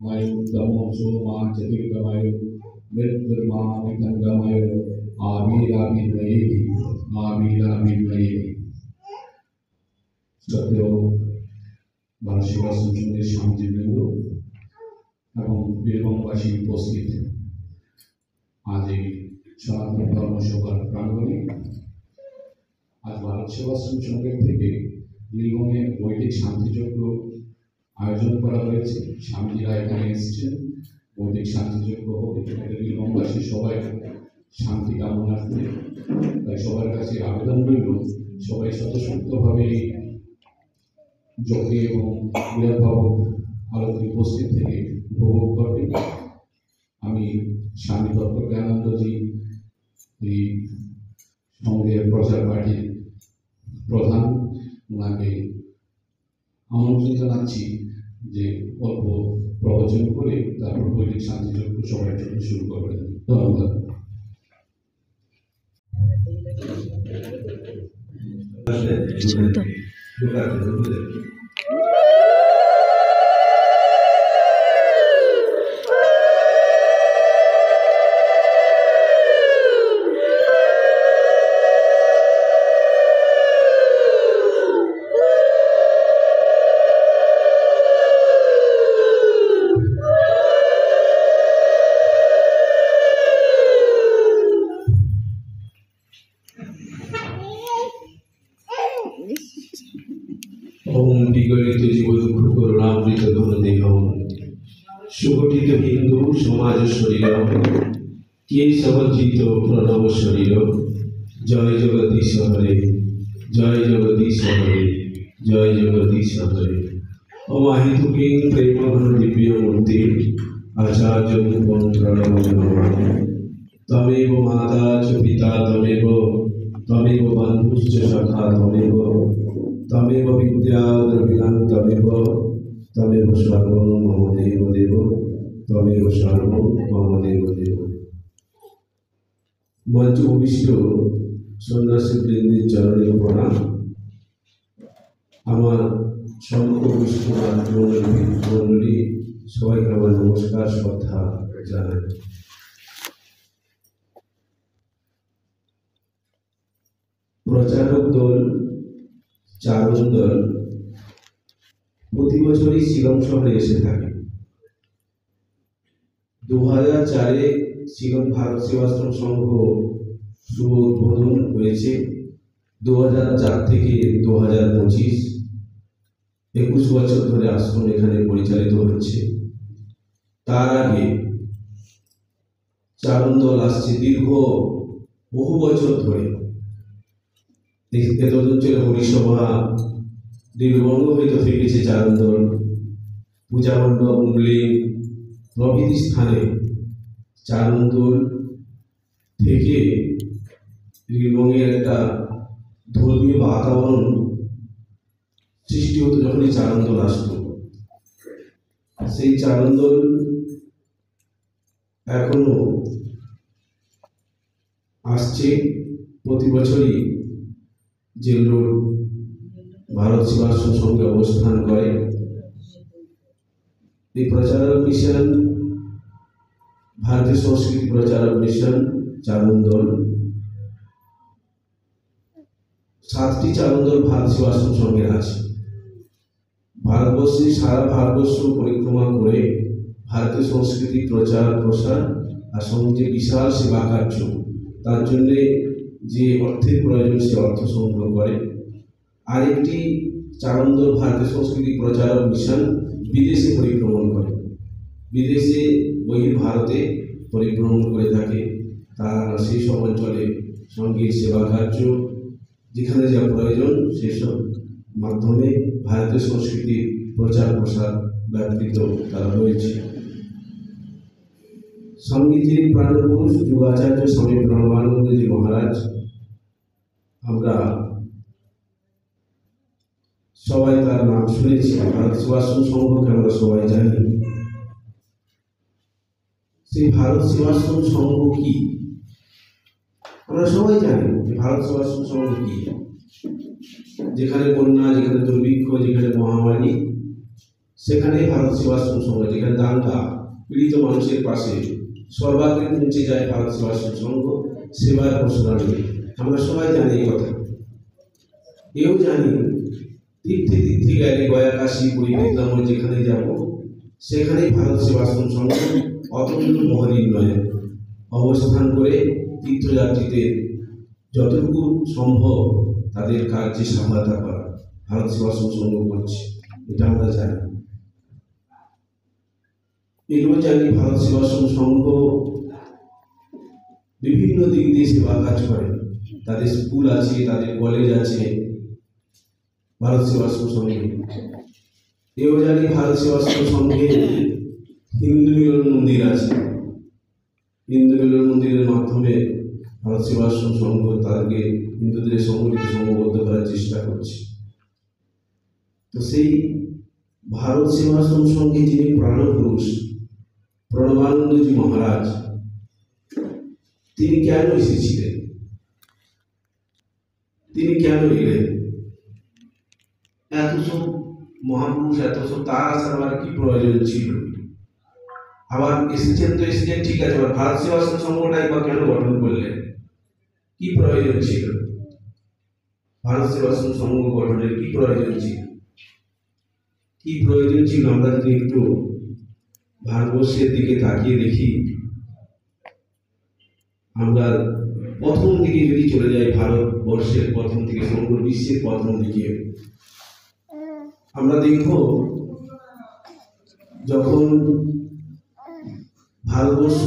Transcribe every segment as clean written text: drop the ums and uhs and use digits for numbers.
Mayudamo Soma Chaturgamayo Mriturma Mitangamayo Amira Bidmayedi Amira Bidmayedi Satyo Barashiva Sunchunde Shamji Bindu এবং বীরভূমবাসী উপস্থিত আজ এই সনাতন ধর্মসভার প্রাঙ্গণে আজ ভারত সেবাশ্রম সংঘের থেকে বীরভূমে বৈদিক শান্তিযজ্ঞ আয়োজন করা হয়েছে। স্বামীজিরা এখানে এসেছেন, বৈদিক শান্তিযজ্ঞ হবে। বীরভূমবাসী সবাই শান্তি কামনার্থে, তাই সবার কাছে আবেদন রইল সবাই স্বতঃস্ফূর্তভাবে এই যজ্ঞে এবং বিরাটভাবক আলোতে উপস্থিত থেকে উপভোগ করবে। আমি স্বামী ডক্টর জ্ঞানানন্দজি এই সংঘের প্রচার পার্টির প্রধান, ওনাকে আমন্ত্রণ জানাচ্ছি যে অল্প প্রবচন করে তারপর বৈদিক শান্তিযজ্ঞ সবার জন্য শুরু করবেন। ধন্যবাদ। ওম বিগলিত জীব দুঃখ করুণামৃত ধন দেহ সুগঠিত হিন্দু সমাজ শরীর কে সমর্জিত প্রণব শরীর জয় জগদীশ হরে জয় জগদীশ হরে জয় জগদীশ হরে। অমাহিত কিং প্রেম ঘন দিব্য মূর্তি আচার্য তমেব মাতা চ পিতা তমেব বন্ধুশ্চ সখা তমেব বিদ্যা দ্রবিণাং তমেব সর্বং মম দেব দেব তমেব সর্বং মম দেব দেব। মঞ্চ উপবিষ্ট সন্ন্যাসী বৃন্দের চরণে প্রণাম। আমার সমগ্র বিষ্ণুনাথ মণ্ডলী সবাইকে আমার নমস্কার শ্রদ্ধা জানাই। প্রচারক দল চারণ দল প্রতি বছরই শিলং শহরে এসে থাকে। 2004-এ শিলং ভারত সেবাশ্রম সংঘ শুভ উদ্বোধন হয়েছে। 2004 থেকে 2025 21 বছর ধরে আশ্রম এখানে পরিচালিত হচ্ছে। তার আগে চারণ দল আসছে দীর্ঘ বহু বছর ধরে। এতদঞ্চলে হরিসভা দীর্ঘঙ্গ হইতে থেকেছে চারণ দল, পূজা মণ্ডপ মুলিং প্রভৃতি স্থানে চারণ দল থেকে বীরভূমের একটা ধর্মীয় বাতাবরণ সৃষ্টি হতো যখনই চারণ দল আসত। সেই চারণ দল এখনো আসছে। প্রতি বছরই যে লোক ভারত সেবাশ্রম সঙ্গে অবস্থান করে। এই প্রচারক মিশন ভারতীয় সংস্কৃতি প্রচারক মিশন চারণ দল, 7টি চারণ দল ভারত সেবাশ্রম সঙ্গে আছে। ভারতবর্ষে সারা ভারতবর্ষ পরিক্রমা করে ভারতীয় সংস্কৃতি প্রচার প্রসার আর সঙ্গে বিশাল সেবা কার্য, তার জন্যে যে অর্থের প্রয়োজন সে অর্থ সংগ্রহ করে। আরেকটি চারণ দল ভারতীয় সংস্কৃতি প্রচারক মিশন বিদেশে পরিভ্রমণ করে, বিদেশে ভারতে পরিভ্রমণ করে থাকে। তারা সেই সব অঞ্চলে সঙ্গীত সেবা কার্য যেখানে যা প্রয়োজন সেসব মাধ্যমে ভারতীয় সংস্কৃতির প্রচার প্রসার ব্যাপৃত তারা রয়েছে। সঙ্গীতের প্রাণপুরুষ যুগাচার্য স্বামী প্রণবানন্দজি মহারাজ, আমরা সবাই তার নাম শুনেছি। ভারত সেবাশ্রম সংঘকে আমরা সবাই জানি। সেই ভারত সেবাশ্রম সংঘ কি আমরা সবাই জানি যে ভারত সেবাশ্রম সংঘ কি। যেখানে বন্যা, যেখানে দুর্ভিক্ষ, যেখানে মহামারী, সেখানেই ভারত সেবাশ্রম সংঘ, যেখানে দাঙ্গা পীড়িত মানুষের পাশে সর্বাগ্রে পৌঁছে যায় ভারত সেবাশ্রম সংঘ সেবার ঘোষণা নিয়ে। আমরা সবাই জানি এই কথা। এও জানি তীর্থে তীর্থে গেলে গয়া কাশী পুরী বৃন্দাবন যেখানে যাব সেখানেই ভারত সেবাশ্রম সংঘ অতন্ত্র মহানির্ণয়ে অবস্থান করে তীর্থযাত্রীদের যতটুকু সম্ভব তাদের কার্যে সহায়তা করা ভারত সেবাশ্রম সংঘ করছে, এটা আমরা জানি। এগুলো জানি ভারত সেবাশ্রম সংঘ বিভিন্ন দিক দিয়ে সেবা কাজ করে। তাদের স্কুল আছে, তাদের কলেজ আছে ভারত সেবাশ্রম সংঘে। এও জানি ভারত সেবাশ্রম সংঘে হিন্দু মিলন মন্দির আছে। হিন্দু মিলন মন্দিরের মাধ্যমে ভারত সেবাশ্রম সংঘ তাদেরকে হিন্দুদের সংগঠিত সংঘবদ্ধ করার চেষ্টা করছে। তো সেই ভারত সেবাশ্রম সংঘে যিনি প্রাণপুরুষ প্রণবানন্দজি মহারাজ, তিনি কেন এসেছিলেন, তিনি কেন এলেন? এত সব মহাপুরুষ, এত সব তার আসার আবার কি প্রয়োজন ছিল? আবার এসেছেন তো এসেছেন, ঠিক আছে, আবার ভারত সেবাশ্রম সংঘটাই বা কেন গঠন করলেন? কি প্রয়োজন ছিল ভারত সেবাশ্রম সংঘ গঠনের? কি প্রয়োজন ছিল? কি প্রয়োজন ছিল? আমরা যদি একটু ভারতবর্ষের দিকে তাকিয়ে দেখি, আমরা প্রথম দিকে যদি চলে যাই, ভারতবর্ষের প্রথম দিকে, সমগ্র বিশ্বের প্রথম দিকে, আমরা দেখব যখন ভারতবর্ষ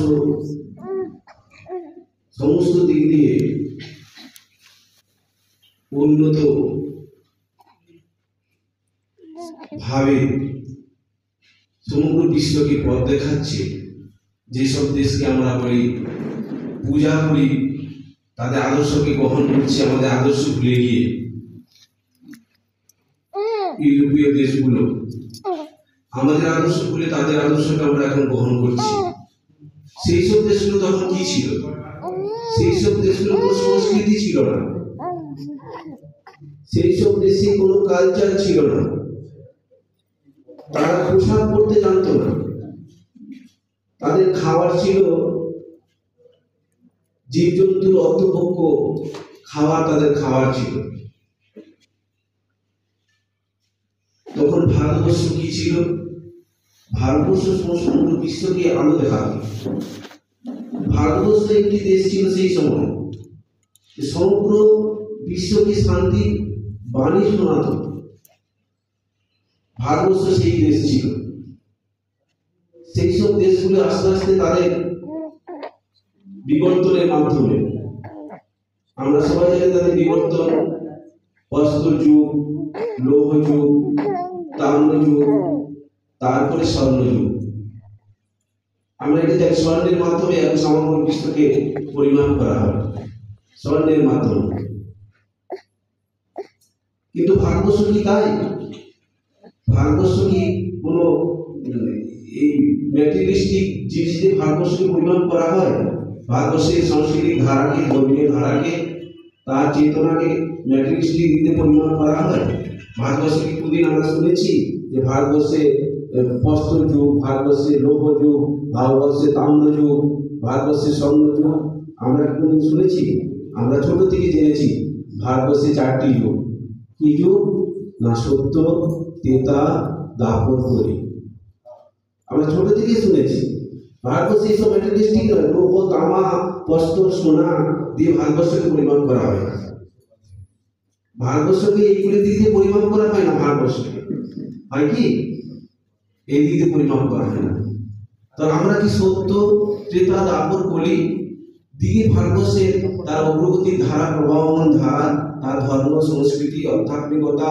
সমস্ত দিক দিয়ে উন্নত ভাবে সমগ্র বিশ্বকে পথ দেখাচ্ছে, যেসব দেশকে আমরা বলি পূজা করি, তাদের আদর্শকে গ্রহণ করছি আমাদের আদর্শ ভুলে গিয়ে, ইউরোপীয় দেশগুলো আমাদের আদর্শ ভুলে তাদের আদর্শকে আমরা এখন গ্রহণ করছি। সেই সব দেশগুলো তখন কি ছিল? সেই সব দেশগুলো কোনো সংস্কৃতি ছিল না, সেই সব দেশে কোনো কালচার ছিল না, তারা পোশাক পরতে জানতো না, তাদের খাবার ছিল জীবজন্তুর অন্তর্ভুক্ত খাবার, তাদের খাবার ছিল। তখন ভারতবর্ষ কি ছিল? ভারতবর্ষ সমগ্র বিশ্বকে আলো দেখাতো। ভারতবর্ষ একটি দেশ ছিল সেই সময় সমগ্র বিশ্বকে শান্তি বাণী শোনাত। ভারতবর্ষ সেই দেশ ছিল। সেই সব দেশগুলো আস্তে আস্তে তাদের বিবর্তনের মাধ্যমে, আমরা সবাই জানি তাদের বিবর্তন, অস্ত্র যুগ, লৌহ যুগ, তাম্র যুগ, তারপরে স্বর্ণ যুগ। আমরা এটা জানি স্বর্ণের মাধ্যমে এখন সমগ্র বিশ্বকে পরিমাপ করা হয়, স্বর্ণের মাধ্যমে। কিন্তু ভারতবর্ষ কি তাই? ভারতবর্ষ কি কোনো এই ম্যাটেরিয়ালিস্টিক জিনিস দিয়ে ভারতবর্ষকে পরিমাপ করা হয়? ভারতবর্ষের সাংস্কৃতিক ধারাকে, ধর্মীয় ধারাকে, তার চেতনাকে ম্যাটেরিয়ালিস্টিক দিতে পরিমাপ করা হয়? ভারতবর্ষে কি কোনদিন আমরা শুনেছি যে ভারতবর্ষে প্রস্তর যুগ, ভারতবর্ষে লৌহ যুগ, ভারতবর্ষে তাম্র যুগ, ভারতবর্ষে স্বর্ণ যুগ? আমরা কোনদিন শুনেছি? আমরা ছোট থেকে জেনেছি ভারতবর্ষে 4টি যুগ। কি যুগ? না সত্য, ত্রেতা, দ্বাপর, কলি। আমরা ছোট থেকে শুনেছি। ভারতবর্ষে এইসব ম্যাটেরিয়ালিস্টিক নয়, লৌহ, তামা, প্রস্তর, সোনা দিয়ে ভারতবর্ষকে পরিমাপ করা হয় না। ভারতবর্ষকে এইগুলি দিক দিয়ে পরিমাপ করা হয় না। ভারতবর্ষকে হয় কি এই দিক দিয়ে পরিমাপ করা হয় না। তো আমরা কি সত্য, ত্রেতা, দ্বাপর, কলি দিকে ভারতবর্ষের তার অগ্রগতির ধারা, প্রবাহমান ধারা, তার ধর্ম, সংস্কৃতি, আধ্যাত্মিকতা,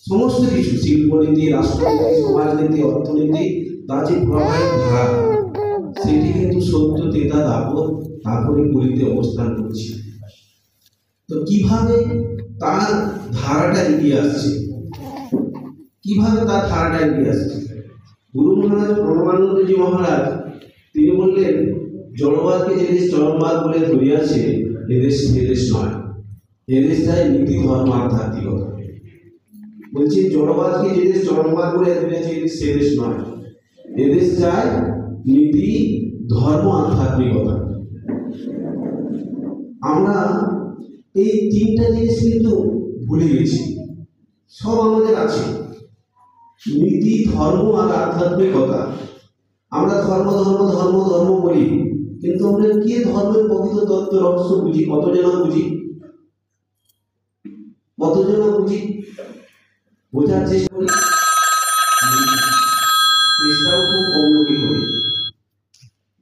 সমস্ত কিছু, শিল্পনীতি, রাষ্ট্রনীতি, সমাজনীতি, অর্থনীতি, তার যে প্রবাহিত ধারা, সেটি কিন্তু সত্য, ত্রেতা, দ্বাপর, তারপরে কলিতে অবস্থান করছে। তো কিভাবে তার ধারাটা এগিয়ে আসছে? কিভাবে তার ধারাটা এগিয়ে আসছে? গুরু মহারাজ প্রণবানন্দজি মহারাজ তিনি বললেন, জড়বাদকে যে দেশ চরমবাদ বলে ধরিয়াছে, এদেশ নয়, এদেশ চাই নীতি, ধর্ম, আধ্যাত্মিকতা। বলছি জড়বাদকে যে দেশ জড়বাদ বলে ফেলেছে সে দেশ নয়, এদেশ চায় নীতি, ধর্ম, আধ্যাত্মিকতা। আমরা এই তিনটা জিনিস কিন্তু ভুলে গেছি। সব আমাদের আছে, নীতি, ধর্ম আর আধ্যাত্মিকতা। আমরা ধর্ম ধর্ম ধর্ম ধর্ম বলি, কিন্তু আমরা কে ধর্মের প্রকৃত তত্ত্ব রহস্য বুঝি? কতজন বুঝি? কতজন বুঝি? বোঝার চেষ্টা করি, চেষ্টাও খুব কম লোকই করি।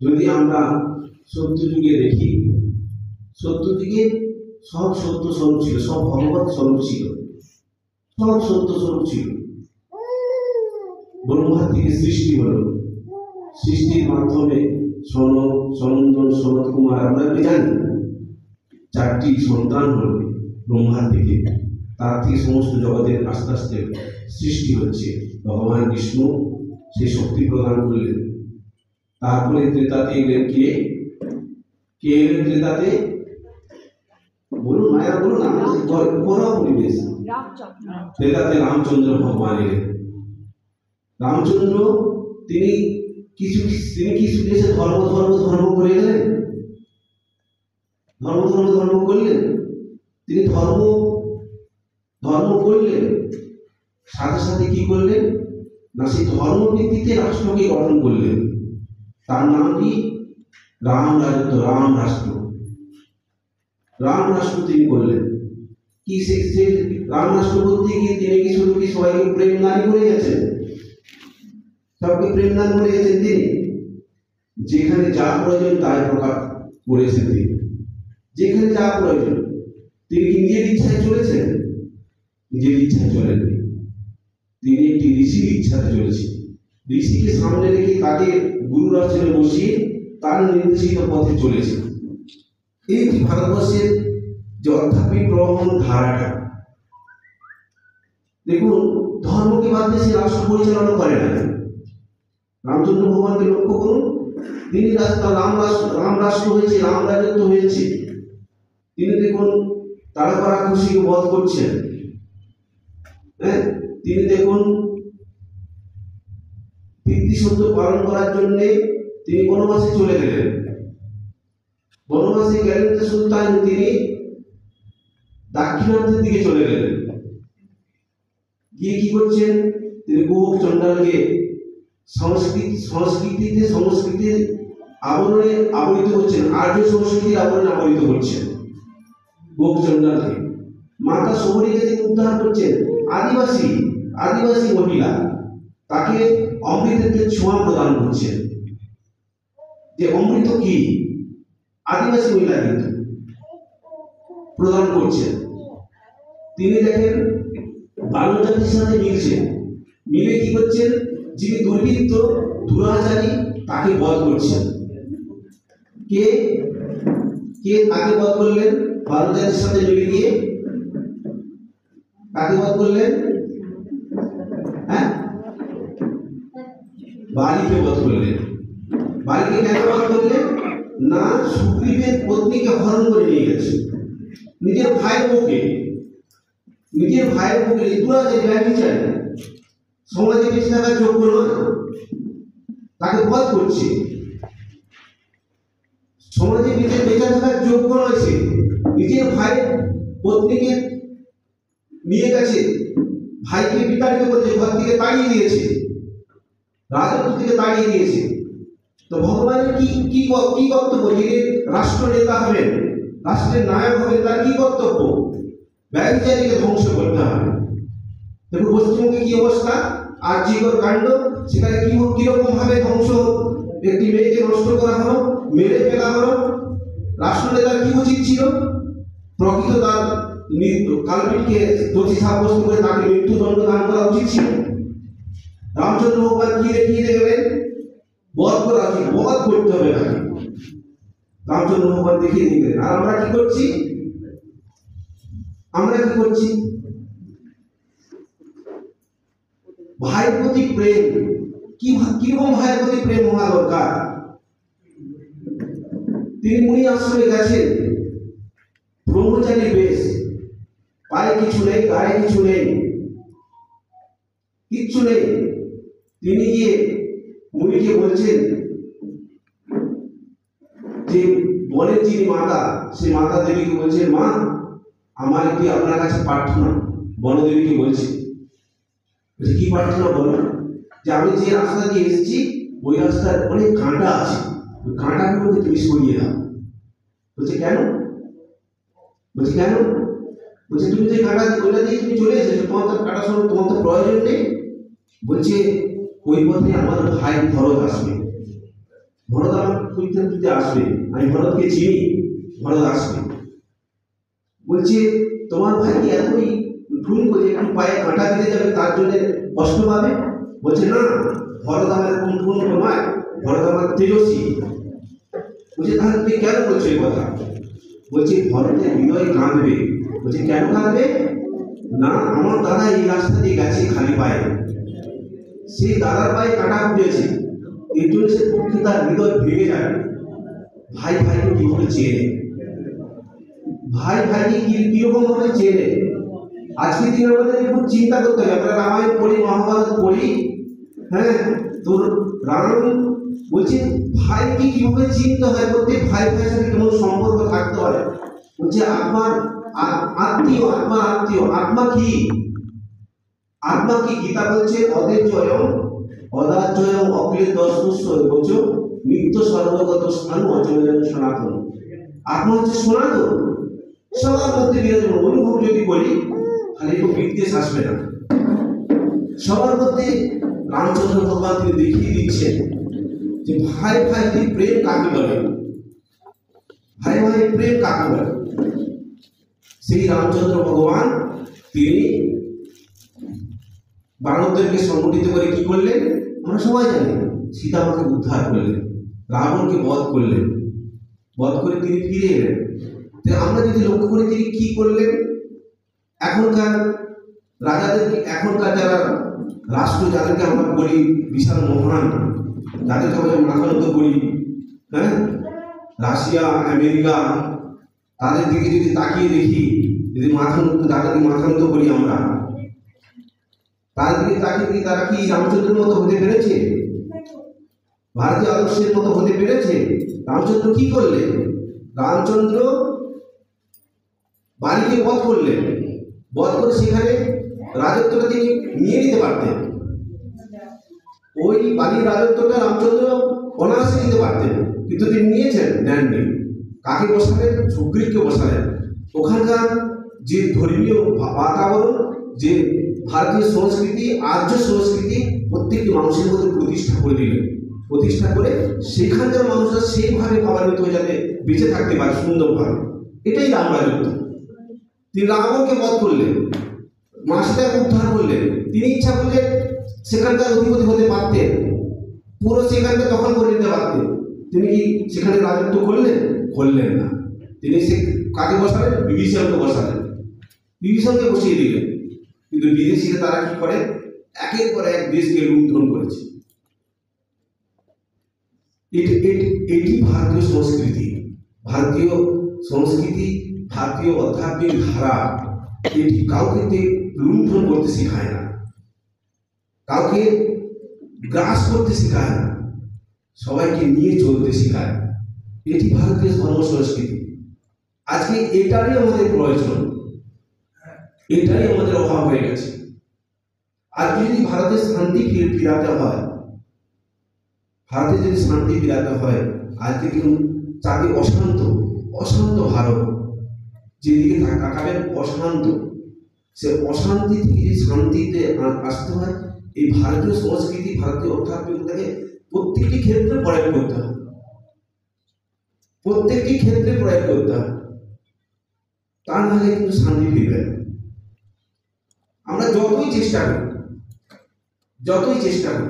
যদি আমরা সত্যযুগে দেখি, সত্যযুগে সব সত্য স্বরূপ ছিল, সব ভগবত স্বরূপ ছিল, সব সত্য স্বরূপ ছিল। ব্রহ্মার থেকে সৃষ্টি হলো, সৃষ্টির মাধ্যমে সনন্দন, সনত কুমার, আমরা জানি 4টি সন্তান হল ব্রহ্মার থেকে। তার থেকে সমস্ত জগতের আস্তে আস্তে সৃষ্টি হচ্ছে। ভগবান বিষ্ণু সেই শক্তি প্রদান করলেন। তারপরে ত্রেতাতে এলেন কে? কে এলেন ত্রেতাতে? বলুন মায়েরা, বলুন, আমাদের ঘরোয়া পরিবেশ। ত্রেতাতে রামচন্দ্র ভগবান এলেন। রামচন্দ্র তিনি কি সুদেশে ধর্ম ধর্ম ধর্ম করে গেলেন? ধর্ম ধর্ম ধর্ম করলেন? তিনি ধর্ম ধর্ম করলেন, সাথে সাথে কি করলেন না, সেই ধর্ম ভিত্তিতে রাষ্ট্রকে গঠন করলেন। তার নাম কি? রাম রাজত্ব, রাম রাষ্ট্র। রাম রাষ্ট্র তিনি করলেন। কি সে রাম রাষ্ট্র বলতে গিয়ে তিনি কি শুধু কি সবাইকে প্রেম দান করে গেছেন? সবকে প্রেম দান করে গেছেন তিনি? যেখানে যা প্রয়োজন তাই প্রকাশ করেছেন তিনি। যেখানে যা প্রয়োজন, তিনি কি নিজের ইচ্ছায় চলেছেন? নিজের ইচ্ছায় চলেননি, তিনি একটি ঋষির ইচ্ছাতে চলেছেন। ঋষিকে সামনে রেখে তাকে গুরুর আসনে বসিয়ে তার নির্দেশিত পথে চলেছে। এই ভারতবর্ষের যে আধ্যাত্মিক প্রবহন ধারাটা, দেখুন, ধর্মকে বাদ দিয়ে সে রাষ্ট্র পরিচালনা করে না। রামচন্দ্র ভগবানকে লক্ষ্য করুন, তিনি রাম রাষ্ট্র হয়েছে, রাম রাজত্ব হয়েছে। তিনি দেখুন তারকা খুশিকে বধ করছেন। হ্যাঁ, তিনি দেখুন পিতৃসত্য পালন করার জন্য তিনি বনবাসে চলে গেলেন। বনবাসে গেলেন তো শুধু তাই, তিনি দাক্ষিণাত্যের দিকে চলে গেলেন। গিয়ে কি করছেন? তিনি গোপ চণ্ডালকে সংস্কৃতির আবরণে আবরিত করছেন, আর্য সংস্কৃতির আবরণে আবরিত করছেন গোপ চণ্ডালকে। মাতা শবরীকে তিনি উদ্ধার করছেন। আদিবাসী মহিলা, তাকে অমৃতের ছোঁয়া প্রদান করছেন। যে অমৃত কি, আদিবাসী মহিলা কিন্তু প্রদান করছেন। তিনি দেখেন বাল্য জাতির সাথে মিলে কি করছেন? যিনি দুর্বৃত্ত, দুরাচারী, তাকে বধ করছেন। কে তাকে বধ করলেন? বাল্য জাতির সাথে মিলে গিয়ে কাকে বধ করলেন? হ্যাঁ, বালিকে বধ করলেন। বালিকে কেন বধ করলেন? না, সুগ্রীবের পত্নীকে হরণ করে নিয়ে গেছে। নিজের ভাইয়ের মুখে দুরাচারী, ব্যভিচারী, সমাজে বেঁচে থাকার যোগ্য নয়, তাকে বধ করছে। সমাজে বেঁচে থাকার যোগ্য নয় সে। নিজের ভাইয়ের পত্নীকে নিয়ে গেছে, ভাইকে বিতাড়িত করেছে, ঘর থেকে তাড়িয়ে দিয়েছে, রাজত্ব থেকে তাড়িয়ে দিয়েছে। তো ভগবানের কি কর্তব্য? যিনি রাষ্ট্র নেতা হবেন, রাষ্ট্রের নায়ক হবেন, তার কি কর্তব্য? ব্যভিচারীকে ধ্বংস করতে হবে। দেখুন পশ্চিমবঙ্গে কি অবস্থা, আরজিকর কাণ্ড, সেখানে কিরকম ভাবে ধ্বংস, একটি মেয়েকে নষ্ট করা হলো, মেরে ফেলা হলো। রাষ্ট্রনেতার কি উচিত ছিল? প্রকৃত তার কালপিটকে দোষী সাব্যস্ত করে তাকে মৃত্যুদণ্ড দান করা উচিত ছিল। রামচন্দ্র ভগবান কি দেখিয়ে দেবেন? বধ করা উচিত, বধ করতে হবে তাকে। রামচন্দ্র ভগবান দেখিয়ে দিলেন। আর আমরা কি করছি? ভাইয়ের প্রতি প্রেম, কিরকম ভাইয়ের প্রতি প্রেম হওয়া দরকার? তিনি মুনি আশ্রমে গেছেন, ব্রহ্মচারী বেশ, পায়ে কিছু নেই, গায়ে কিছু নেই, কিচ্ছু নেই। তিনি গিয়ে মুনিকে বলছেন যে বনের যিনি মাতা, সেই মাতা দেবীকে বলছেন, মা আমার একটি আপনার কাছে প্রার্থনা। বনদেবীকে বলছে কি প্রার্থনা বলো? যে আমি যে রাস্তা দিয়ে এসেছি ওই রাস্তার অনেক কাঁটা আছে, ওই কাঁটাগুলোকে তুমি সরিয়ে দাও। বলছে কেন? বলছে কেন? বলছে তুমি যে কাঁটা ওইটা দিয়ে তুমি চলে এসেছো, তোমার তো কাঁটা সরানোর তোমার তো প্রয়োজন নেই। বলছে ওই পথে আমার ভাই ভরত আসবে, ভরত আমার খুঁজতে আসবে, আমি ভরতকে চিনি, ভরত আসবে। বলছে তোমার ভাই কি এতই ঠুন করে একটু পায়ে কাঁটা দিতে যাবে তার জন্য কষ্ট পাবে? বলছে না, ভরত আমার কোন ঠুন নয়, ভরত আমার তেজস্বী। বলছে তাহলে তুই কেন বলছো এই কথা? বলছে ভরতের হৃদয় কাঁদবে। বলছে কেন কাঁদবে? না, আমার দাদা এই রাস্তা দিয়ে গেছে খালি পায়ে, সেই দাদার পায়ে কাঁটা উঠেছে, এর জন্য সে পক্ষে তার হৃদয় ভেঙে যাবে। ভাই ভাইকে কিভাবে চেনে, ভাই ভাইকে কিরকম ভাবে চেনে। আজকে দিন আমাদের একটু চিন্তা করতে হবে। আমরা রামায়ণ পড়ি, মহাভারত পড়ি, হ্যাঁ, তো রাম বলছে ভাইকে কিভাবে চিনতে হয়, প্রত্যেক ভাই ভাইয়ের সাথে কেমন সম্পর্ক থাকতে হয়। বলছে আমার আত্মীয়, আত্মার আত্মীয়। আত্মা কি? আত্মা কি? গীতা বলছে অদেজয়ম অদাজয়ম অক্লিত দশপুষ্প বলছো নিত্য সর্বগত স্থান অচল সনাতন। আত্মা হচ্ছে সনাতন, সবার মধ্যে বিরাজমান। অনুভব যদি করি তাহলে একটু বিদ্বেষ আসবে না। সবার মধ্যে রামচন্দ্র ভগবান তিনি দেখিয়ে দিচ্ছেন যে ভাই ভাই প্রেম কাকে বলে, ভাই ভাই প্রেম কাকে বলে। সেই রামচন্দ্র ভগবান তিনি বানরদেরকে সংগঠিত করে কি করলেন আমরা সবাই জানি। সীতামাকে উদ্ধার করলেন, রাবণকে বধ করলেন, বধ করে তিনি ফিরে এলেন। আমরা যদি লক্ষ্য করি তিনি কি করলেন, এখনকার রাজাদেরকে, এখনকার যারা রাষ্ট্র যাদেরকে আমরা বলি বিশাল মহান, যাদেরকে আমরা মাথা নত করি, হ্যাঁ, রাশিয়া আমেরিকা, তাদের দিকে যদি তাকিয়ে দেখি, যদি তাদেরকে মাথা নত করি আমরা, তাদের দিকে তাকিয়ে দেখি তারা কি রামচন্দ্রের মতো হতে পেরেছে? ভারতীয় আদর্শের মতো হতে পেরেছে? রামচন্দ্র কি করলেন? রামচন্দ্র বালিকে বধ করলেন, বধ করে সেখানে রাজত্বটা তিনি নিয়ে নিতে পারতেন। ওই বালির রাজত্বটা রামচন্দ্র অনায়াসে নিতে পারতেন, কিন্তু তিনি নিয়েছেন, নেননি। কাকে বসালেন? সুগ্রীবকে বসালেন। ওখানকার যে ধর্মীয় বাতাবরণ, যে ভারতীয় সংস্কৃতি, আর্য সংস্কৃতি প্রত্যেকটি মানুষের মধ্যে প্রতিষ্ঠা করে দিলেন। প্রতিষ্ঠা করে সেখানকার মানুষরা সেইভাবে ভাবান্বিত হয়ে যাতে বেঁচে থাকতে পারে সুন্দরভাবে। এটাই রাম রাজত্ব। তিনি রাবণকে বধ করলেন, মাসিটাকে উদ্ধার করলেন। তিনি ইচ্ছা করলে সেখানকার অধিপতি হতে পারতেন, পুরো সেখানটা দখল করে নিতে পারতেন। তিনি কি সেখানে রাজত্ব করলেন? করলেন না। তিনি সে কাকে বসালেন? বিভীষণকে বসালেন, বিভীষণকে বসিয়ে দিলেন। কিন্তু বিদেশিরা তারা কি করে? একের পর এক দেশকে লুণ্ঠন করেছে। এটি ভারতীয় সংস্কৃতি, ভারতীয় সংস্কৃতি, ভারতীয় আধ্যাত্মিক ধারা। এটি কাউকে লুণ্ঠন করতে শেখায় না, কাউকে গ্রাস করতে শেখায় না, সবাইকে নিয়ে চলতে শেখায়। এটি ভারতীয় ধর্ম সংস্কৃতি। আজকে এটারই আমাদের প্রয়োজন, এটাই আমাদের অভাব হয়ে গেছে। আর যদি ভারতে শান্তি ফিরাতে হয়, ভারতে যদি শান্তি ফিরাতে হয়, আজকে কিন্তু চাকরি অশান্ত, অশান্ত ভারত যেদিকে তাকাবেন অশান্ত, সে অশান্তি থেকে যদি শান্তিতে আসতে হয়, এই ভারতীয় সংস্কৃতি, ভারতীয় আধ্যাত্মিকতাকে প্রত্যেকটি ক্ষেত্রে প্রয়োগ করতে হবে, প্রত্যেকটি ক্ষেত্রে প্রয়োগ করতে হবে। তা নাহলে কিন্তু শান্তি ফিরবে না। আমরা যতই চেষ্টা করি,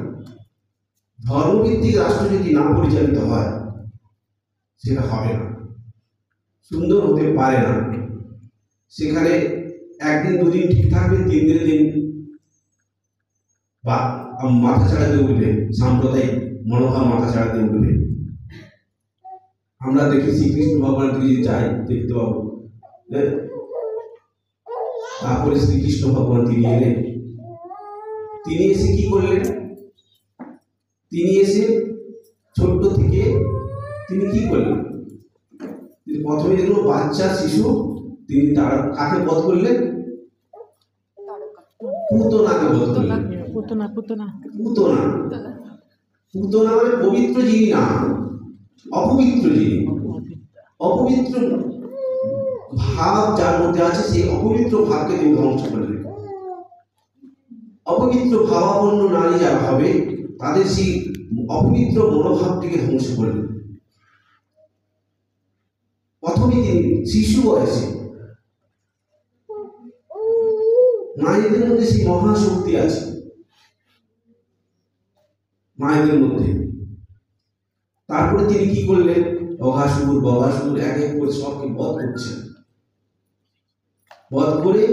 ধর্মভিত্তিক রাষ্ট্র যদি না পরিচালিত হয়, সেটা হবে না, সুন্দর হতে পারে না। সেখানে একদিন দুদিন ঠিক থাকবে, তিন দিনের দিন বা মাথা ছাড়াতে উঠবে, সাম্প্রদায়িক মনোভাব মাথা ছাড়াতে উঠবে। আমরা দেখি শ্রীকৃষ্ণ ভগবানের দিকে যদি যাই দেখতে পাবো, তারপরে শ্রীকৃষ্ণ ভগবান তিনি এলেন, তিনি এসে কি করলেন? তিনি এসে ছোট্ট থেকে তিনি কি করলেন? তিনি প্রথমে দেখলো বাচ্চা শিশু, তিনি তার কাকে বধ করলেন? পুতনাকে বধ করলেন। পুতনা পুতনা পুতনা, পুতনা মানে পবিত্র যিনি না, অপবিত্র যিনি। অপবিত্র ভাব যার মধ্যে আছে, সেই অপবিত্র ভাবকে তিনি ধ্বংস করলেন। অপবিত্র ভাবাপন্ন নারী যারা হবে, তাদের সেই অপবিত্র মনোভাবটিকে ধ্বংস করলেন। প্রথমে তিনি শিশু বয়সে, মায়েদের মধ্যে সেই মহাশক্তি আছে, মায়েদের মধ্যে। তারপরে তিনি কি করলেন? অঘাসুর বঘাসুর এক এক করে সবকে বধ করছেন। বধ করে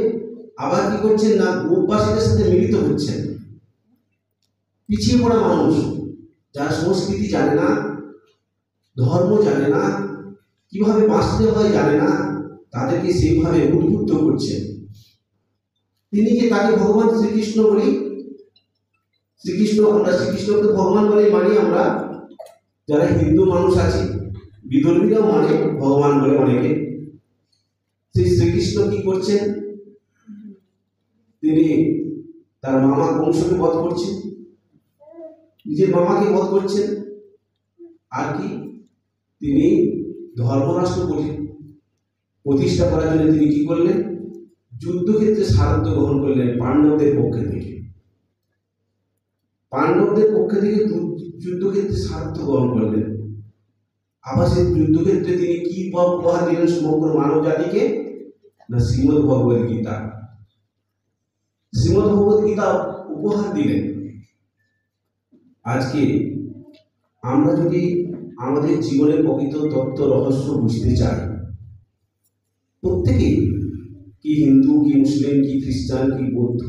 আবার কি করছেন না, গোপবাসীদের সাথে মিলিত হচ্ছেন। পিছিয়ে পড়া মানুষ, যারা সংস্কৃতি জানে না, ধর্ম জানে না, কিভাবে বাঁচতে হয় জানে না, তাদেরকে সেইভাবে উদ্বুদ্ধ করছেন। তিনি যে তাকে ভগবান শ্রীকৃষ্ণ বলি, শ্রীকৃষ্ণ, আমরা শ্রীকৃষ্ণকে ভগবান বলে মানি। আমরা যারা হিন্দু মানুষ আছি, বিধর্মীরাও মানে ভগবান বলে অনেকে। সেই শ্রীকৃষ্ণ কি করছেন? তিনি তার মামা কংসকে বধ করছেন, নিজের মামাকে বধ করছেন। আর কি, তিনি ধর্মরাষ্ট্র প্রতিষ্ঠা করার জন্য তিনি কি করলেন? যুদ্ধক্ষেত্রে সারথ্য গ্রহণ করলেন পাণ্ডবদের পক্ষে থেকে। পাণ্ডবদের পক্ষে থেকে যুদ্ধক্ষেত্রে সারথ্য গ্রহণ করলেন। আবার সেই যুদ্ধক্ষেত্রে তিনি কি উপহার দিলেন সমগ্র মানব জাতিকে? না, শ্রীমদ্ ভগবদ গীতা। শ্রীমদ্ ভগবদ গীতা উপহার দিলেন। আজকে আমরা যদি আমাদের জীবনের প্রকৃত তত্ত্ব রহস্য বুঝতে চাই, প্রত্যেকেই, কি হিন্দু, কি মুসলিম, কি খ্রিস্টান, কি বৌদ্ধ,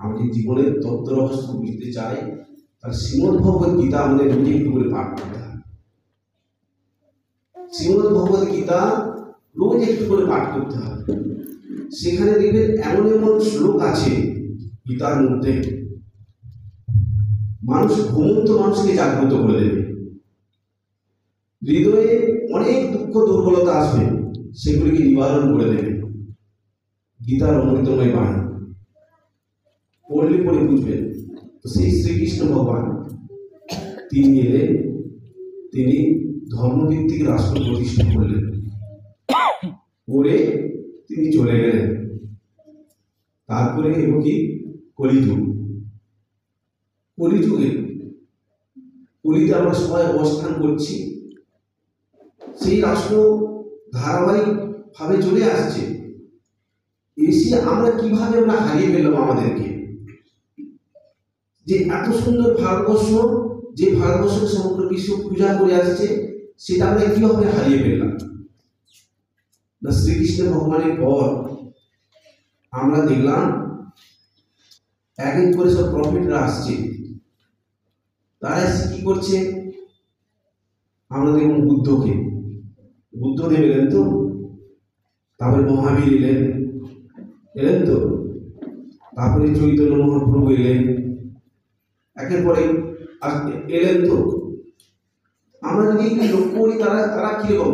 আমাদের জীবনের তত্ত্ব রহস্য বুঝতে চাই, তার শ্রীমদ্ ভগবদ গীতা আমাদের রোজ একটু করে পাঠ করতে হবে। শ্রীমদ্ ভগবদ গীতা রোজ একটু করে পাঠ করতে হবে। সেখানে দেখবেন এমন এমন শ্লোক আছে গীতার মধ্যে, ঘুমন্ত মানুষকে জাগ্রত করে দেবে। হৃদয়ে অনেক দুঃখ দুর্বলতা আসবে, সেগুলিকে নিবারণ করে দেবে। গীতার অমৃতময় বাণী পড়লে পরে বুঝবেন। তো সেই শ্রীকৃষ্ণ ভগবান তিনি এলেন, তিনি ধর্মভিত্তিক রাষ্ট্র প্রতিষ্ঠা করলেন, করে তিনি চলে গেলেন। তারপরে এলো কি? কলিযুগ। কলিযুগে, কলিতে আমরা সবাই অবস্থান করছি। সেই রাষ্ট্র ধারাবাহিক ভাবে চলে আসছে। এসে আমরা কিভাবে আমরা হারিয়ে ফেললাম আমাদেরকে? যে এত সুন্দর ভারতবর্ষ, যে ভারতবর্ষকে সমগ্র বিশ্ব পূজা করে আসছে, সেটা আমরা কিভাবে হারিয়ে ফেললাম? না, শ্রীকৃষ্ণ ভগবানের পর আমরা দেখলাম এক এক করে সব প্রফিটরা আসছে। তারা এসে কি করছে? আমরা দেখুন বুদ্ধকে, বুদ্ধদেব এলেন তো, তারপরে মহাবীর এলেন তো, তারপরে চৈতন্য মহাপ্রভু এলেন, একের পরে এলেন তো। আমরা যদি লক্ষ্য করি, তারা কিরকম,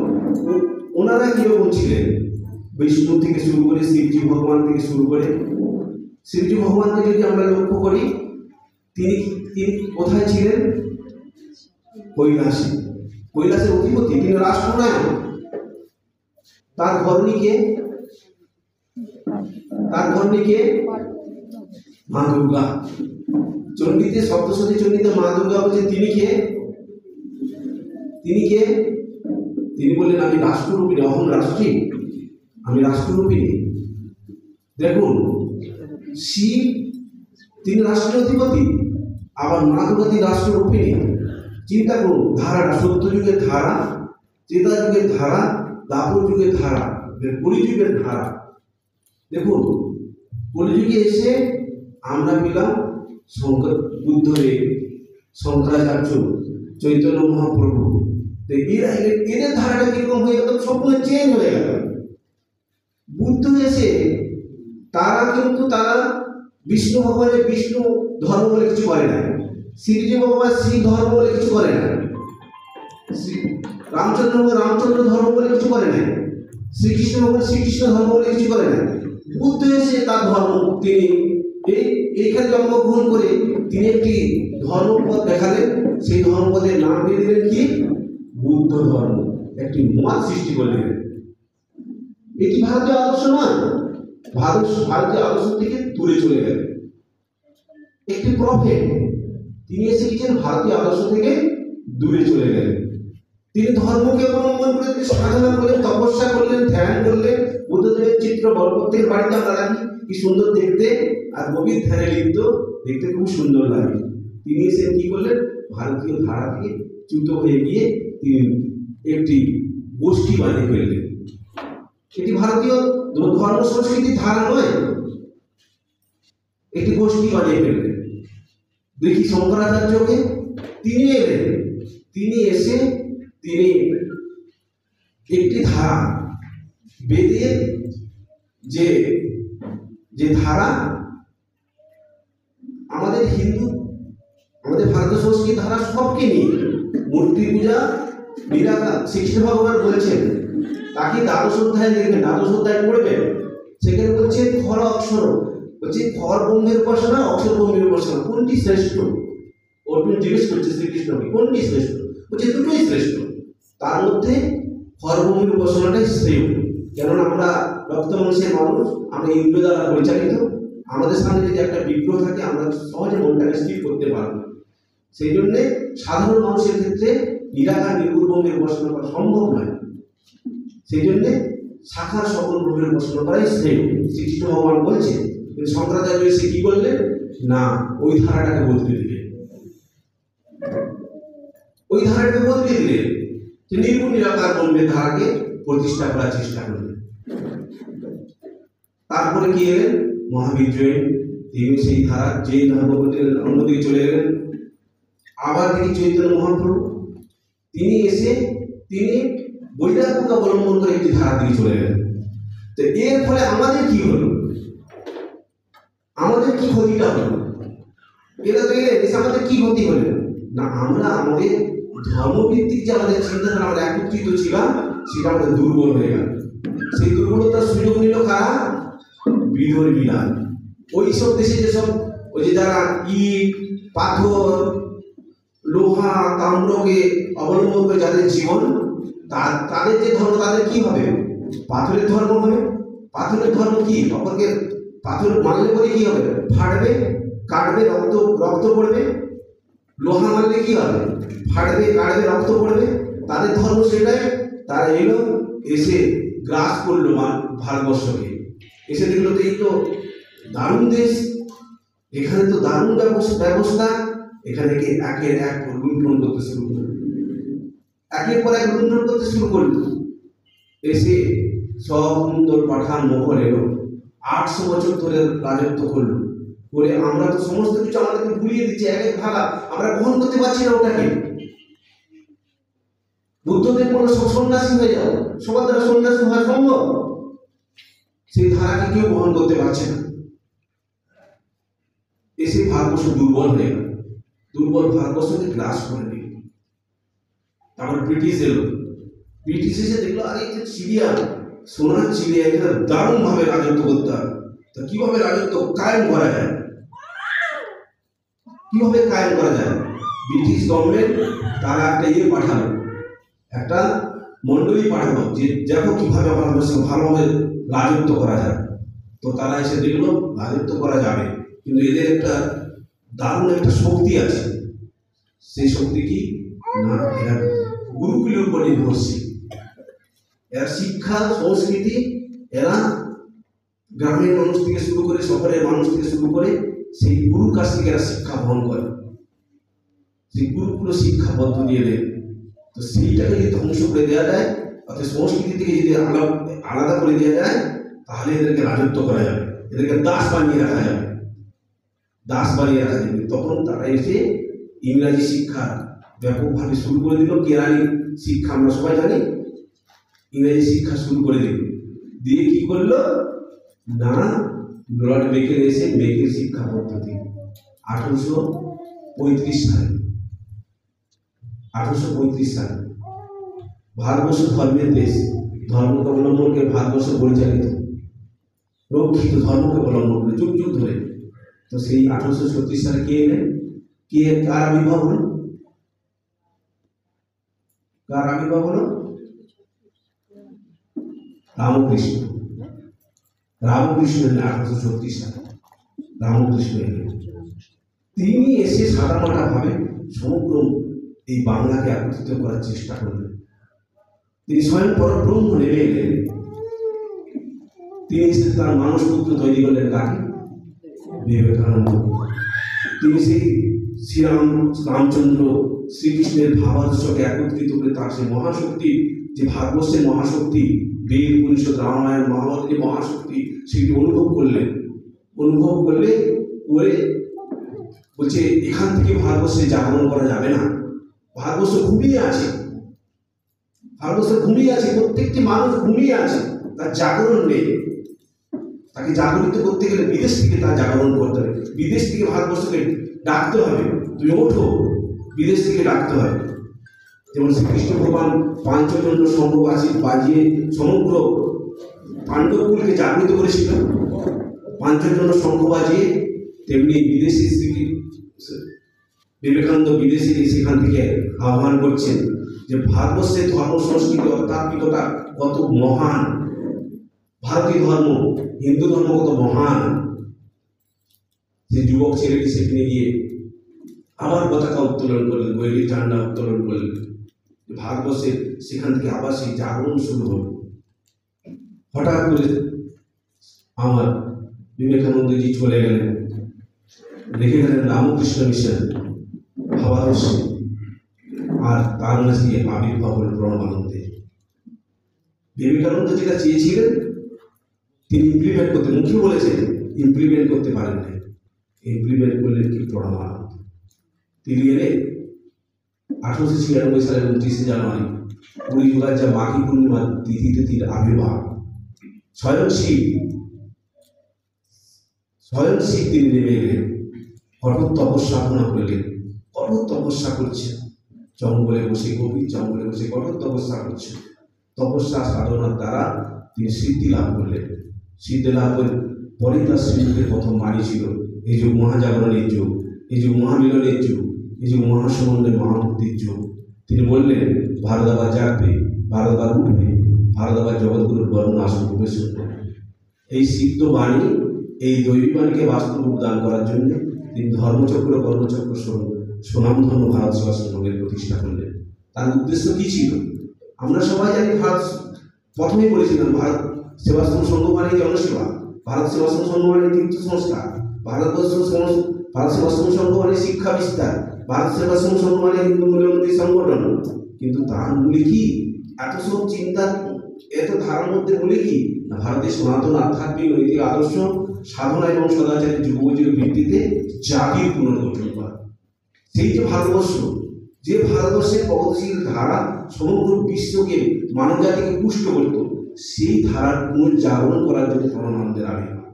ওনারা কিরকম ছিলেন? বিষ্ণু থেকে শুরু করে, শিবজি ভগবান থেকে শুরু করে, শিবজি ভগবানকে যদি আমরা লক্ষ্য করি, তিনি কোথায় ছিলেন? কৈলাসে, কৈলাসের অধিপতি, তিনি রাষ্ট্রনায়ক। তার ধর্মীকে মা দুর্গা। চণ্ডীতে, সপ্তশতী চণ্ডীতে মা দুর্গা বলছে তিনি কে? তিনি বললেন আমি রাষ্ট্ররূপিণী, অহং রাষ্ট্রী, আমি রাষ্ট্ররূপিণী। দেখুন, শিব তিনি রাষ্ট্রের অধিপতি, আবার মা দুর্গা তিনি রাষ্ট্ররূপিণী। চিন্তা করুন ধারাটা, সত্যযুগের ধারা, ত্রেতা যুগের ধারা, দ্বাপর যুগের ধারা, কলিযুগের ধারা। দেখুন, কলিযুগে এসে আমরা পেলাম বুদ্ধদেব, শঙ্করাচার্য, চৈতন্য মহাপ্রভু। এদের ধারাটা কিরকম হয়ে গেল? সম্পূর্ণ চেঞ্জ হয়ে গেল। বুদ্ধ এসে তারা বিষ্ণু ভগবানের বিষ্ণু ধর্ম বলে কিছু করে না, শ্রীজি ভগবান শ্রী ধর্ম বলে কিছু করে না, রামচন্দ্র ভগবান রামচন্দ্র ধর্ম বলে কিছু করে না, শ্রীকৃষ্ণ ভগবান শ্রীকৃষ্ণ ধর্ম বলে কিছু করে না। বুদ্ধ এসে তার ধর্ম তিনি এইখানে জন্মগ্রহণ করে তিনি একটি ধর্মপদ দেখালেন, সেই ধর্মপদের নাম দিয়ে দিলেন কি? বুদ্ধ ধর্ম। একটি মত সৃষ্টি করলেন। এটি ভারতীয় আদর্শ নয়, ভারতীয় আদর্শ থেকে দূরে চলে গেলেন। একটি প্রফেট তিনি এসে গেছেন ভারতীয় আদর্শ থেকে দূরে চলে গেলেন। তিনি ধর্মকে অবলম্বন করে তিনি সাধনা করলেন, তপস্যা করলেন, ধ্যান করলেন। বুদ্ধদেবের চিত্র প্রত্যেকের বাড়িতে আমরা রাখি, কি সুন্দর দেখতে, আর গভীর ধ্যানে লিপ্ত, দেখতে খুব সুন্দর লাগে। তিনি এসে কি করলেন? ভারতীয় ধারা থেকে চ্যুত হয়ে গিয়ে তিনি একটি গোষ্ঠী বানিয়ে ফেললেন। এটি ভারতীয় ধর্ম সংস্কৃতির ধারা নয়, একটি গোষ্ঠী বানিয়ে ফেললেন। দেখি শঙ্করাচার্যকে, তিনি এলেন, তিনি এসে তিনি একটি ধারা বেদের যে ধারা আমাদের হিন্দু আমাদের ভারতীয় সংস্কৃতির ধারা সবকে নিয়ে মূর্তি পূজা নিরাকার। শ্রীকৃষ্ণ ভগবান বলেছেন, তাকে দ্বাদশ অধ্যায় দেখবেন, দ্বাদশ অধ্যায় পড়বেন, সেখানে বলছে খর অক্ষর, বলছে খর ব্রহ্মের উপাসনা, অক্ষর ব্রহ্মের উপাসনা, কোনটি শ্রেষ্ঠ? অর্জুন জিজ্ঞেস করছে শ্রীকৃষ্ণকে কোনটি শ্রেষ্ঠ? বলছে দুটোই শ্রেষ্ঠ, তার মধ্যে খর ব্রহ্মের উপাসনাটাই শ্রেয়। কেননা আমরা রক্ত মানুষের মানুষ, আমরা ইন্দ্র দ্বারা পরিচালিত, আমাদের সামনে যদি একটা বিগ্রহ থাকে আমরা সহজে মনটাকে স্থির করতে পারবো। সেই জন্যে সাধারণ মানুষের ক্ষেত্রে নিরাকার নির্গুণ ব্রহ্মের উপাসনা করা সম্ভব নয়। সেই জন্যে শাখার সকল ব্রহ্মের উপাসনা করাই শ্রেয়, শ্রীকৃষ্ণ ভগবান বলছে। কিন্তু শঙ্করাচার্য এসে কি করলেন? না, ওই ধারাটাকে বদলে দিলেন, ওই ধারাটাকে বদলে দিলেন, যে নির্গুণ নিরাকার ব্রহ্মের ধারাকে প্রতিষ্ঠা করার চেষ্টা করলেন। তারপরে কি এলেন? মহাবীর জৈন, তিনি সেই ধারা যেই ধর্ম অন্যদিকে চলে গেলেন। আবার দেখি চৈতন্য মহাপ্রভু, তিনি এসে তিনি বৈরাগ্যকে অবলম্বন করে একটি ধারা দিকে চলে গেলেন। তো এর ফলে আমাদের কি হলো? আমাদের কি ক্ষতিটা হলো? এটা তো এসে আমাদের কি ক্ষতি হলো? না, আমরা আমাদের ধর্মভিত্তিক যে আমাদের চিন্তাধারা আমরা একত্রিত ছিলাম, সেটা আমাদের দুর্বল হয়ে গেল। সেই দুর্বলতার সুযোগ নিল কারা? বিধর্মীরা। ওই সব দেশে যেসব ওই যে যারা ইট, পাথর, লোহা, তাম্রকে অবলম্বন করে যাদের জীবন, তাদের যে ধর্ম, তাদের কি হবে? পাথরের ধর্ম হবে। পাথরের ধর্ম কি? অপরকে পাথর মারলে পরে কি হবে? ফাটবে, কাটবে, রক্ত পড়বে। লোহা মারলে কি হবে? ফাটবে, কাটবে, রক্ত পড়বে। তাদের ধর্ম সেটাই। তারা এলো, এসে গ্রাস করলো ভারতবর্ষকে, এসে দেখলো তো এই তো দারুণ দেশ, এখানে তো দারুণ ব্যবস্থা। এখানে একের এক লুণ্ঠন করতে শুরু করলো, একের পর এক লুণ্ঠন করতে শুরু করলো। এসে সব সুন্দর পাঠান মোগল এলো, 800 বছর ধরে রাজত্ব করলো, করে আমরা তো সমস্ত কিছু আমাদেরকে ভুলিয়ে দিচ্ছে। এক এক ধারা আমরা গ্রহণ করতে পারছি না ওটাকে। বুদ্ধদেব বলল সব সন্ন্যাসী হয়ে যাও, সবার দ্বারা সন্ন্যাসী হওয়া সম্ভব? সেই ধারাকে কেউ গ্রহণ করতে পারছে না। এসে ভারতবর্ষ দুর্বল হয়ে গেল, দুর্বল ভারতবর্ষকে গ্রাস করে নিল। তারপর ব্রিটিশ এলো, ব্রিটিশ এসে দেখলো আরে চিড়িয়া, সোনার চিড়িয়া, এখানে দারুণ ভাবে রাজত্ব করতে হবে। তা কিভাবে রাজত্ব কায়েম করা যায়? কিভাবে কায়েম করা যায়? ব্রিটিশ গভর্নমেন্ট তারা একটা পাঠালো, একটা মন্ডলী পাঠালো, যে দেখো কিভাবে ভারতবর্ষে ভালোভাবে রাজত্ব করা যায়। তো তারা এসে দেখলো রাজত্ব করা যাবে, কিন্তু এদের একটা দারুণ একটা শক্তি আছে। সেই শক্তি কি? না, এরা গুরুকুলের উপর নির্ভরশীল। এরা শিক্ষা সংস্কৃতি, এরা গ্রামের মানুষ থেকে শুরু করে শহরের মানুষ থেকে শুরু করে সেই গুরুর কাছ থেকে এরা শিক্ষা গ্রহণ করে, সেই গুরুকুল শিক্ষা পদ্ধতি এদের। তো সেইটাকে যদি ধ্বংস করে দেওয়া যায়, অর্থাৎ সংস্কৃতি থেকে যদি আলাদা করে দেওয়া যায়, তাহলে এদেরকে রাজত্ব করা যাবে, এদেরকে দাস বানিয়ে রাখা যাবে, দাস বানিয়ে রাখা যাবে। তখন তারা এসে ইংরাজি শিক্ষা ব্যাপকভাবে শুরু করে দিল। কেরানি শিক্ষা আমরা সবাই জানি, ইংরেজি শিক্ষা শুরু করে দিল। দিয়ে কি করলো? না, লর্ড বেকের এসে বেকের শিক্ষা পদ্ধতি 1835 সালে 1835 সালে ভারতবর্ষ ধর্মের দেশ, ধর্মকে অবলম্বন করে ভারতবর্ষ পরিচালিত, রক্ষিত ধর্মকে অবলম্বন করে যুগ যুগ ধরে। তো সেই 1836 সালে কে এলেন? কার আবির্ভাব হলো? কার আবির্ভাব হলো? রামকৃষ্ণ। রামকৃষ্ণ এলেন 1836 সালে। রামকৃষ্ণ এলেন, তিনি এসে সাদামাটা ভাবে সমগ্র এই বাংলাকে একত্রিত করার চেষ্টা করলেন। তিনি স্বয়ং পরব্রহ্ম নেমে এলেন। তিনি তার মানসপুত্র তৈরি করলেন কাকে? বিবেকানন্দ। তিনি সেই রামচন্দ্র শ্রীকৃষ্ণের ভাবাদর্শকে একত্রিত করে তার সেই মহাশক্তি, যে ভারতবর্ষের মহাশক্তি, বেদ উপনিষদ রামায়ণ মহাভারতের যে মহাশক্তি, সেটি অনুভব করে বলছে এখান থেকে ভারতবর্ষে জাগরণ করা যাবে না। ভারতবর্ষ ঘুমিয়ে আছে, প্রত্যেকটি মানুষ ঘুমিয়ে আছে, তার জাগরণ নেই। তাকে জাগরিত করতে গেলে বিদেশ থেকে তার জাগরণ করতে হবে, বিদেশ থেকে ভারতবর্ষকে ডাকতে হবে, তুমি ওঠো, বিদেশ থেকে ডাকতে হবে। যেমন শ্রীকৃষ্ণ ভগবান পাঞ্চদণ্ড শঙ্খ বাজিয়ে সমগ্র পাণ্ডবকুলকে জাগরিত করেছিল, পাঞ্চদণ্ড শঙ্খ বাজিয়ে, তেমনি বিদেশি বিবেকানন্দ বিদেশি সেখান থেকে আহ্বান করছেন যে ভারতবর্ষের ধর্ম সংস্কৃতি আধ্যাত্মিকতা কত মহান, ভারতীয় ধর্ম হিন্দু ধর্ম কত মহান। যে যুবক ছেলেটি সেখানে গিয়ে আবার পতাকা উত্তোলন করলেন, বৈরী ঝান্ডা উত্তোলন করলেন। ভারতবর্ষে সেখান থেকে আবার সেই জাগরণ শুরু হল। হঠাৎ করে আমার বিবেকানন্দজি চলে গেলেন, রেখে গেলেন রামকৃষ্ণ মিশন ভাবাদর্শ, আর তার মাঝে আবির্ভাব হল প্রণবানন্দে। বিবেকানন্দ যেটা চেয়েছিলেন তিনি ইমপ্লিমেন্ট করতে, মুখে বলেছেন, ইমপ্লিমেন্ট করতে পারেন না। ইমপ্লিমেন্ট করলেন কি? প্রণবানন্দ। তিনি এলে 1896 সালের 29 জানুয়ারি পুরী যুগাচার্য মাঘী পূর্ণিমা তিথিতে তিনি আবির্ভাব। স্বয়ং শিব তিনি নেমে এলেন, কঠোর তপস্যা সাধনা করলেন, কঠোর তপস্যা করছেন, জঙ্গলে বসে, গভীর জঙ্গলে বসে কঠোর তপস্যা করছেন। তপস্যা সাধনার দ্বারা তিনি সিদ্ধি লাভ করলেন। সিদ্ধি লাভের পরে তার শ্রীমুখের প্রথম বাণী ছিল, এই যুগ মহাজাগরণের যুগ, এই যুগ মহামিলনের যুগ, এই যুগ মহাসম্বন্ধের মহাভক্তির যুগ। তিনি বললেন ভারত আবার জাগবে, ভারত আবার উঠবে, ভারত আবার জগৎগুরুর বর্ণ আসন প্রবেশ করবে। এই সিদ্ধ বাণী, এই দৈবী বাণীকে বাস্তব রূপ দান করার জন্য তিনি ধর্মচক্র কর্মচক্র সুনামধন্য ভারত সেবাশ্রমের প্রতিষ্ঠা করলেন। তার উদ্দেশ্য কি ছিল আমরা সবাই জানি। ভারত প্রথমেই বলেছিলাম ভারত সেবাশ্রম সংঘ মানে জনসেবা, ভারত সেবাশ্রম সংঘ মানে তীর্থ সংস্কার, ভারত সেবাশ্রম সংঘ মানে শিক্ষা বিস্তার, ভারত সেবাশ্রম সংঘ মানে হিন্দু মূল্যবোধী সংগঠন। কিন্তু তার মূলে কি? এত সব চিন্তা, এত ধারার মধ্যে মূলে কি? না, ভারতের সনাতন আধ্যাত্মিক নৈতিক আদর্শ সাধনা এবং সদাচারের যুগোপযোগী ভিত্তিতে জাতির পুনর্গঠন করা। সেই যে ভারতবর্ষ, যে ভারতবর্ষের প্রগতিশীল ধারা সমগ্র বিশ্বকে মানবজাতিকে পুষ্ট করত, সেই ধারার পুনর্জাগরণ করার জন্য প্রণবানন্দের আবির্ভাব।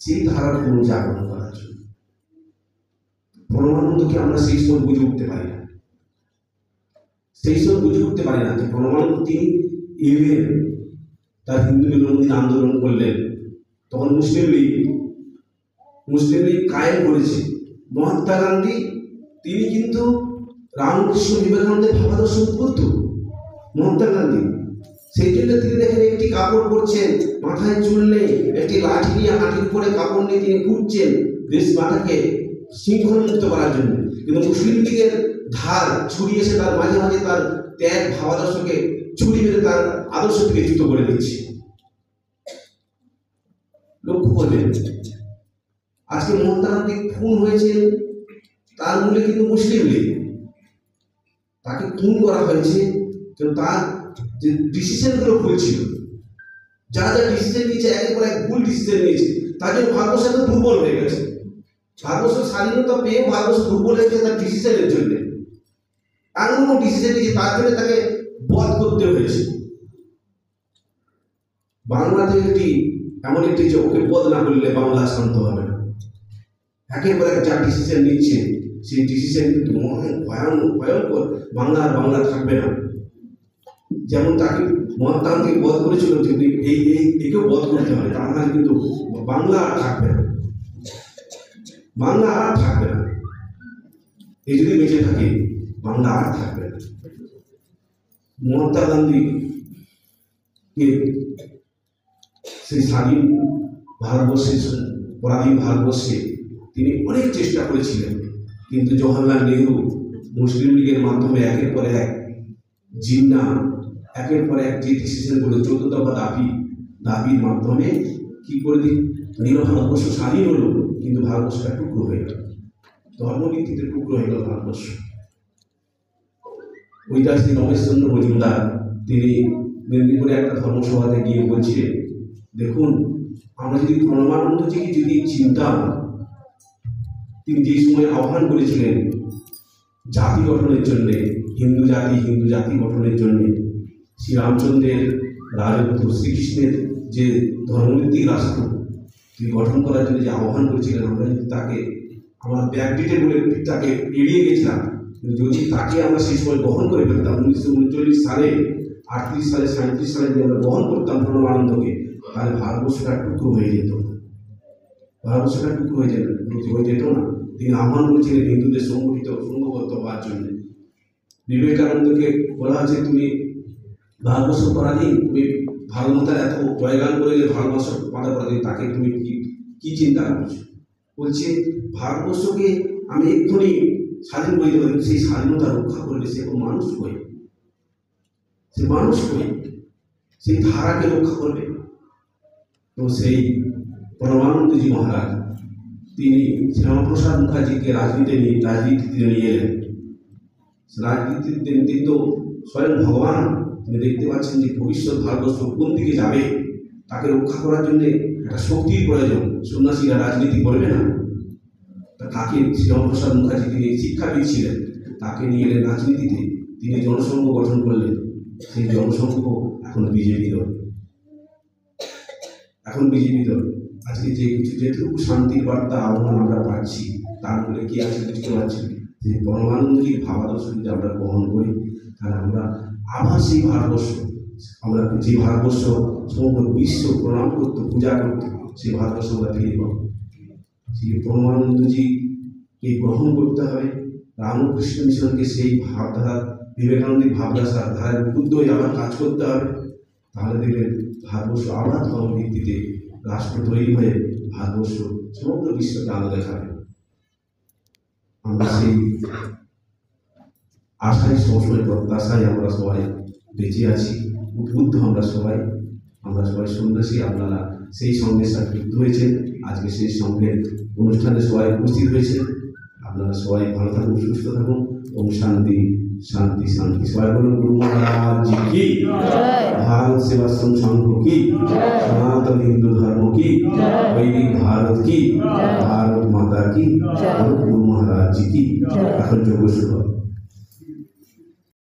সেই ধারার পুনর্জাগরণ করার জন্য প্রণবানন্দকে আমরা সেই সব বুঝে উঠতে পারি না, যে প্রণবানন্দ তিনি এলেন, তার হিন্দু মিলনদিন আন্দোলন করলেন। তখন মুসলিম লীগ কায়েম করেছে। মহাত্মা গান্ধী তিনি কিন্তু রামকৃষ্ণ বিবেকানন্দের ভাবাদর্শ উদ্বুদ্ধ। মহাত্মা গান্ধী সেই জন্য তিনি দেখেন একটি কাপড় পরছেন, মাথায় চুল নেই, একটি লাঠি নিয়ে হাঁটির উপরে কাপড় নিয়ে তিনি ঘুরছেন দেশ মাতাকে শৃঙ্খলমুক্ত করার জন্য। কিন্তু মুসলিম লীগের ধার ছুরি এসে তার মাঝে মাঝে তার ত্যাগ ভাবাদর্শকে ছুরি মেরে তার আদর্শ থেকে চ্যুত করে দিচ্ছে। লক্ষ্য করবেন আজকে মহাত্মা গান্ধী খুন হয়েছেন, তার মূলে কিন্তু মুসলিম লীগ। তাকে খুন করা হয়েছে তার যে ডিসিশনগুলো ভুল ছিল, যা ডিসিশন নিয়েছে একেবারে ভুল ডিসিশন নিয়েছে, তার জন্য ভারতবর্ষ এত দুর্বল হয়ে গেছে। ভারতবর্ষ স্বাধীনতা পেয়ে ভারতবর্ষ দুর্বল হয়ে গেছে তার ডিসিশনের জন্য। এমন ডিসিশন নিয়েছে তার জন্য তাকে বধ করতে হয়েছে। বাংলাতে একটি এমন একটি যে ওকে পদ না করলে বাংলা শান্ত হবে না। একের পর এক যা ডিসিশন নিচ্ছে সেই ডিসিশন কিন্তু ভয়ঙ্কর। বাংলা আর বাংলা থাকবে না। যেমন তাকে মহাত্মা গান্ধী বধ করেছিল, যদি একেও বধ করতে হবে, তার মানে কিন্তু বাংলা আর থাকবে না, বাংলা আর থাকবে না। এই যদি বেঁচে থাকে বাংলা আর থাকবে না। মহাত্মা গান্ধী সেই স্বাধীন ভারতবর্ষে, পরাধীন ভারতবর্ষে তিনি অনেক চেষ্টা করেছিলেন, কিন্তু জওহরলাল নেহরু মুসলিম লীগের মাধ্যমে একের পর এক জিন্না, একের পর এক যে ডিসিশনগুলো 14 দফা দাবির মাধ্যমে কি করে দিন ভারতবর্ষ স্বাধীন হলো, কিন্তু ভারতবর্ষটা টুকরো হয়ে গেল, ধর্মভিত্তিতে টুকরো হয়ে গেল ভারতবর্ষ। ওইটা শ্রী রমেশচন্দ্র মজুমদার তিনি মেদিনীপুরে একটা ধর্মসভাতে গিয়ে বলছিলেন, দেখুন আমরা যদি প্রণবানন্দজিকে যদি চিন্তাম, তিনি যে সময় আহ্বান করেছিলেন জাতি গঠনের জন্যে, হিন্দু জাতি গঠনের জন্যে, শ্রীরামচন্দ্রের রাজত্ব, শ্রীকৃষ্ণের যে ধর্মভিত্তিক রাষ্ট্র তিনি গঠন করার জন্য যে আহ্বান করেছিলেন, আমরা যদি তাকে, আমার ব্যাকডেটে বলে তাকে এড়িয়ে গেছিলাম, কিন্তু যদি তাকে আমরা সেই সময় গ্রহণ করে ফেলতাম 1939 সালে, 38 সালে, 37 সালে যদি আমরা গ্রহণ করতাম প্রণবানন্দকে, তাহলে ভারতবর্ষটা টুকরো হয়ে যেত, ভারতবর্ষটা টুকরো হয়ে যেত না। তিনি আহ্বান করেছিলেন হিন্দুদের সংঘবদ্ধ হওয়ার জন্য। বিবেকানন্দকে বলা হয়েছে তুমি ভারতবর্ষ পরাধীন, তুমি ভারতমাতার এত জয়গান করে যে ভারতবর্ষ মাতা পরাধীন, তাকে তুমি কি চিন্তা করছো? বলছে ভারতবর্ষকে আমি এক্ষুনি স্বাধীন করে দেবো, সেই স্বাধীনতা রক্ষা করবে সে মানুষ হয়ে, সে মানুষ হয়ে সেই ধারাকে রক্ষা করবে। তো সেই প্রণবানন্দজি মহারাজ তিনি শ্যামাপ্রসাদ মুখার্জিকে রাজনীতিতে নিয়ে এলেন। রাজনীতিতে তিনি তো স্বয়ং ভগবান, তিনি দেখতে পাচ্ছেন যে ভবিষ্যৎ ভারতবর্ষ কোন দিকে যাবে, তাকে রক্ষা করার জন্য একটা শক্তির প্রয়োজন, সন্ন্যাসীরা রাজনীতি করবে না। তাকে শ্যামাপ্রসাদ মুখার্জি তিনি শিক্ষাবিদ ছিলেন, তাকে নিয়ে এলেন রাজনীতিতে, তিনি জনসংঘ গঠন করলেন। সেই জনসংঘ এখন বিজেপি দল, আজকে যে কিছু যেটুকু শান্তির বার্তা আহ্বান আমরা পাচ্ছি, তার ফলে কি আছে বুঝতে পারছি, যে পরমানন্দজির ভাবাদর্শ যদি আমরা গ্রহণ করি, তাহলে আমরা আবার সেই ভারতবর্ষ, আমরা যে ভারতবর্ষ সমগ্র বিশ্ব প্রণাম করতো, পূজা করতো, সেই ভারতবর্ষ আমরা ফিরে পাবো। সেই পরমানন্দজিকে গ্রহণ করতে হবে, রামকৃষ্ণ মিশনকে সেই ভাবধারা, বিবেকানন্দের ভাবধারার উদ্বুদ্ধ হয়ে আবার কাজ করতে হবে। তাহলে দেখবেন ভারতবর্ষ আবার ধর্মভিত্তিতে রাষ্ট্র তৈরি হয়ে ভারতবর্ষ সমগ্র বিশ্বকে আলো দেখাবে। আমরা সেই আশায় সবসময় প্রত্যাশায় আমরা সবাই বেঁচে আছি, উদ্বুদ্ধ আমরা সবাই সন্ন্যাসী, আপনারা সেই সঙ্গে সাথে যুক্ত হয়েছেন, আজকে সেই সঙ্গে অনুষ্ঠানে সবাই উপস্থিত হয়েছেন। আপনারা সবাই ভালো থাকুন, সুস্থ থাকুন। ওম শান্তি শান্তি শান্তি। সবাই বলুন গুরু মহারাজ কি, ভারত সেবাশ্রম সংঘ কি, সনাতন হিন্দু ধর্ম কি, বৈদিক ভারত কি, ভারত মাতা কি, গুরু মহারাজ কি। এখন যোগ শুরু।